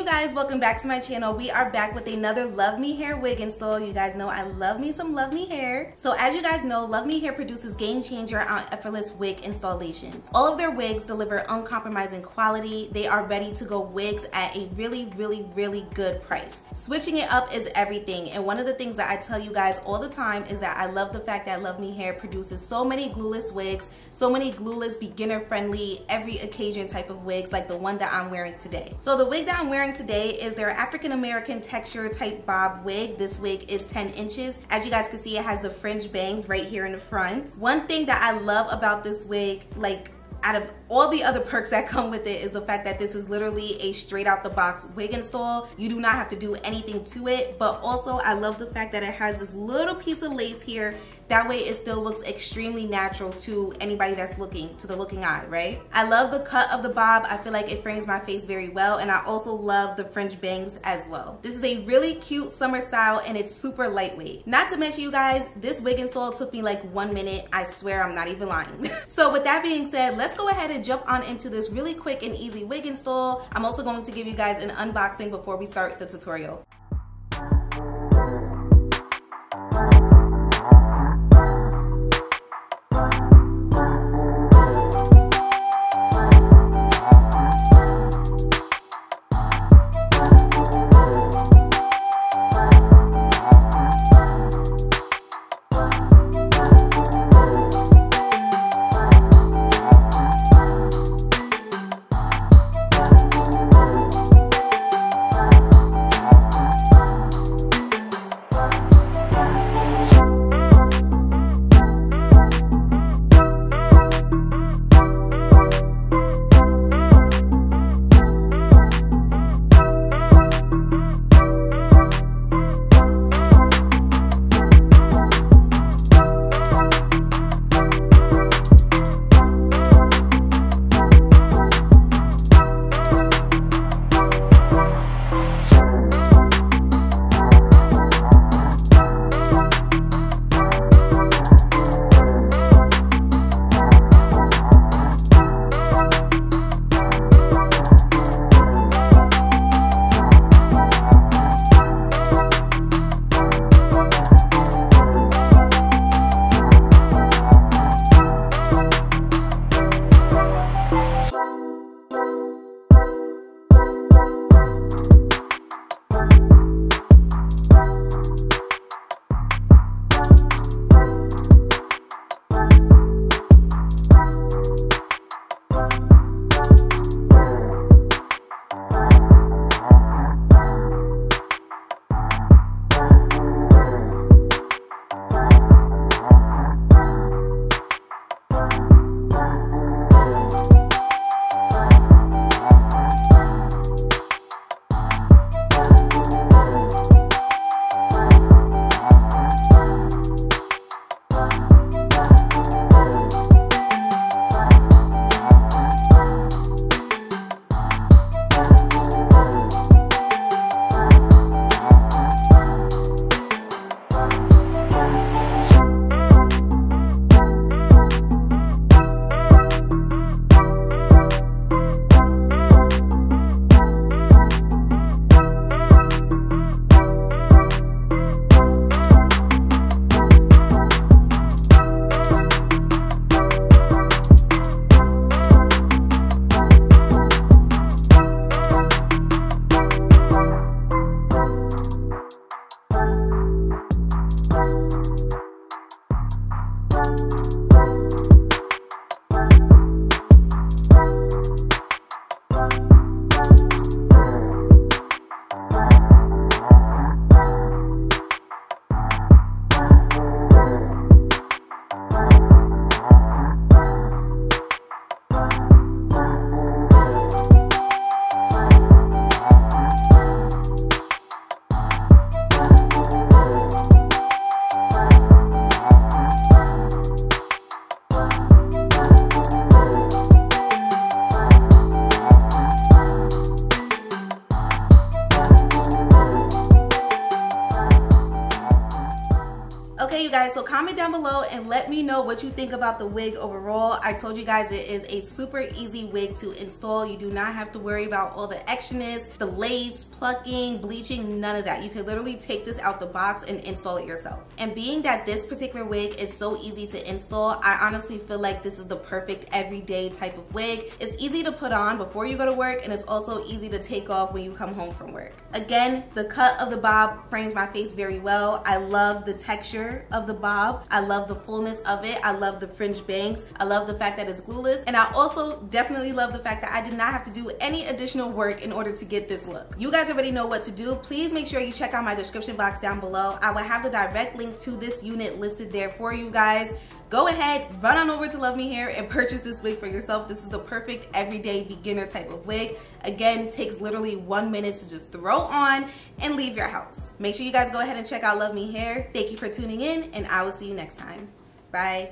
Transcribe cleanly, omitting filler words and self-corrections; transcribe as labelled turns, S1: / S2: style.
S1: guys, welcome back to my channel. We are back with another Luvme hair wig install. You guys know I love me some Luvme hair. So as you guys know, Luvme hair produces game changer on effortless wig installations. All of their wigs deliver uncompromising quality. They are ready to go wigs at a really good price. Switching it up is everything, and one of the things that I tell you guys all the time is that I love the fact that Luvme hair produces so many glueless wigs, so many glueless, beginner friendly, every occasion type of wigs like the one that I'm wearing today. So the wig that I'm wearing today is their African American texture type bob wig. This wig is 10 inches. As you guys can see, it has the fringe bangs right here in the front. One thing that I love about this wig, like out of all the other perks that come with it, is the fact that this is literally a straight out the box wig install. You do not have to do anything to it, but also I love the fact that it has this little piece of lace here. That way it still looks extremely natural to anybody that's looking, to the looking eye, right? I love the cut of the bob. I feel like it frames my face very well, and I also love the fringe bangs as well. This is a really cute summer style, and it's super lightweight. Not to mention, you guys, this wig install took me like 1 minute. I swear I'm not even lying. So with that being said, let's go ahead and jump on into this really quick and easy wig install. I'm also going to give you guys an unboxing before we start the tutorial. so comment down below and let me know what you think about the wig overall. I told you guys it is a super easy wig to install. You do not have to worry about all the extraness, the lace, plucking, bleaching, none of that. You can literally take this out the box and install it yourself. And being that this particular wig is so easy to install, I honestly feel like this is the perfect everyday type of wig. It's easy to put on before you go to work, and it's also easy to take off when you come home from work. Again, the cut of the bob frames my face very well. I love the texture of the bob. I love the fullness of it. I love the fringe bangs. I love the fact that it's glueless. And I also definitely love the fact that I did not have to do any additional work in order to get this look. You guys already know what to do. Please make sure you check out my description box down below. I will have the direct link to this unit listed there for you guys. Go ahead, run on over to Luvme Hair and purchase this wig for yourself. This is the perfect everyday beginner type of wig. Again, takes literally 1 minute to just throw on and leave your house. Make sure you guys go ahead and check out Luvme Hair. Thank you for tuning in, and I will see you next time. Bye.